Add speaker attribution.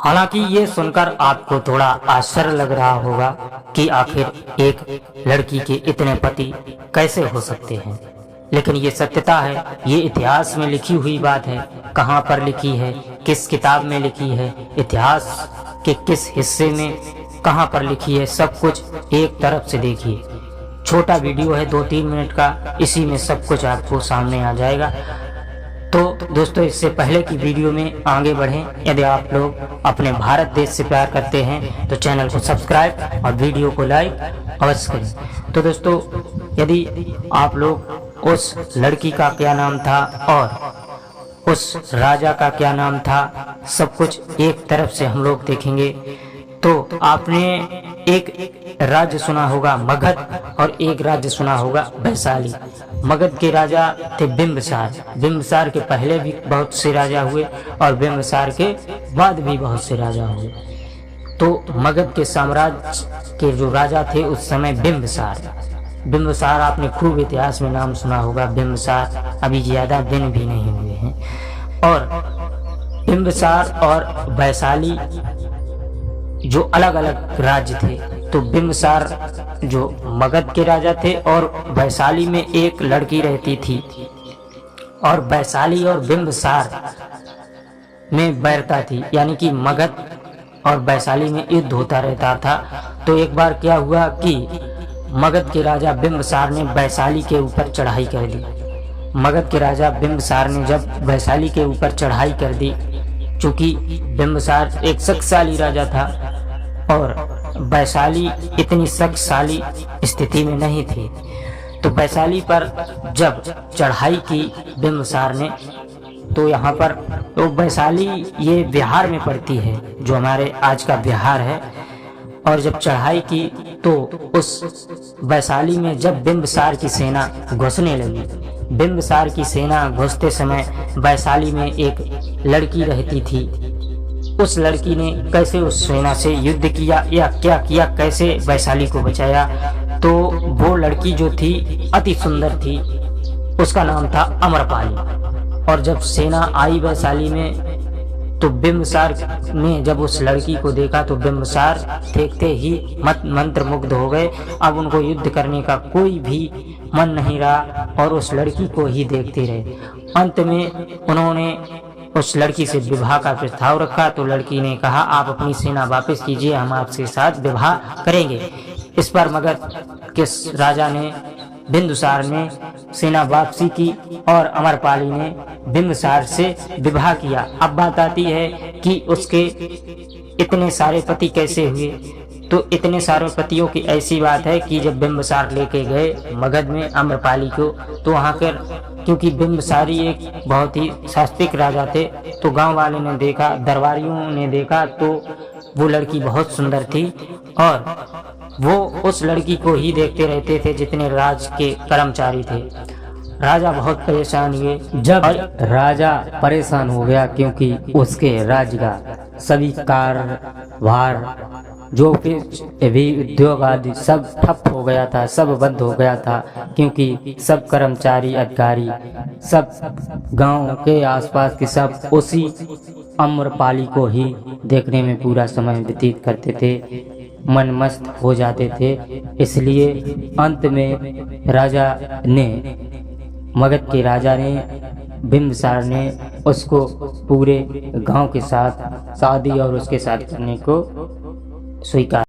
Speaker 1: हालांकि ये सुनकर आपको थोड़ा आश्चर्य लग रहा होगा कि आखिर एक लड़की के इतने पति कैसे हो सकते हैं, लेकिन ये सत्यता है, ये इतिहास में लिखी हुई बात है। कहाँ पर लिखी है, किस किताब में लिखी है, इतिहास के किस हिस्से में कहाँ पर लिखी है, सब कुछ एक तरफ से देखिए। छोटा वीडियो है 2-3 मिनट का, इसी में सब कुछ आपको सामने आ जाएगा। तो दोस्तों, इससे पहले की वीडियो में आगे बढ़ें, यदि आप लोग अपने भारत देश से प्यार करते हैं तो चैनल को सब्सक्राइब और वीडियो को लाइक अवश्य करें। तो दोस्तों, यदि आप लोग उस लड़की का क्या नाम था और उस राजा का क्या नाम था, सब कुछ एक तरफ से हम लोग देखेंगे। तो आपने एक राज्य सुना होगा मगध और एक राज्य सुना होगा वैशाली। मगध के राजा थे बिंबिसार। बिंबिसार के पहले भी बहुत से राजा हुए और बिंबिसार के बाद भी बहुत से राजा हुए। तो मगध के साम्राज्य के जो राजा थे उस समय बिंबिसार आपने खूब इतिहास में नाम सुना होगा। बिंबिसार अभी ज्यादा दिन भी नहीं हुए हैं। और बिंबिसार और वैशाली जो अलग अलग राज्य थे, तो बिंबिसार जो मगध के राजा थे और वैशाली में एक लड़की रहती थी, और वैशाली और बिंबिसार में बैरता थी, यानी कि मगध और वैशाली में युद्ध होता रहता था। तो एक बार क्या हुआ कि मगध के राजा बिंबिसार ने वैशाली के ऊपर चढ़ाई कर दी। मगध के राजा बिंबिसार ने जब वैशाली के ऊपर चढ़ाई कर दी, चूंकि बिंबिसार एक शक्तिशाली राजा था और वैशाली इतनी शक्तिशाली स्थिति में नहीं थी, तो वैशाली पर जब चढ़ाई की बिंबिसार ने, तो यहाँ पर तो वैशाली ये बिहार में पड़ती है, जो हमारे आज का बिहार है। और जब चढ़ाई की तो उस वैशाली में जब बिंबिसार की सेना घुसने लगी, बिंबिसार की सेना घुसते समय वैशाली में एक लड़की रहती थी। उस लड़की ने कैसे उस सेना से युद्ध किया या क्या किया, कैसे वैशाली को बचाया, तो वो लड़की जो थी अति सुंदर थी, उसका नाम था अमरपाली। और जब सेना आई वैशाली में, तो बिंबिसार ने जब उस लड़की को देखा तो बिंबिसार देखते ही मंत्रमुग्ध हो गए। अब उनको युद्ध करने का कोई भी मन नहीं रहा और उस लड़की को ही देखते रहे। अंत में उन्होंने उस लड़की से विवाह का प्रस्ताव रखा, तो लड़की ने कहा, आप अपनी सेना वापस कीजिए, हम आपके साथ विवाह करेंगे। इस पर मगध के राजा ने, बिंदुसार ने सेना वापसी की और अमरपाली ने बिंबिसार से विवाह किया। अब बात आती है कि उसके इतने सारे पति कैसे हुए। तो इतने सारे पतियों की ऐसी बात है कि जब बिंबिसार लेके गए मगध में अमरपाली को, तो वहाँ कर, क्योंकि बिंबिसारी एक बहुत ही सात्विक राजा थे, तो गांव वाले ने देखा, दरबारियों ने देखा, तो वो लड़की बहुत सुंदर थी और वो उस लड़की को ही देखते रहते थे जितने राज के कर्मचारी थे। राजा बहुत परेशान हुए। जब राजा परेशान हो गया, क्योंकि उसके राज्य का सभी कारभार जो भी उद्योग आदि सब ठप हो गया था, सब बंद हो गया था, क्योंकि सब कर्मचारी अधिकारी सब गांव के आसपास के सब उसी अमरपाली को ही देखने में पूरा समय व्यतीत करते थे, मन मस्त हो जाते थे। इसलिए अंत में राजा ने, मगध के राजा ने, बिंबिसार ने उसको पूरे गांव के साथ शादी और उसके साथ करने को स्वीकार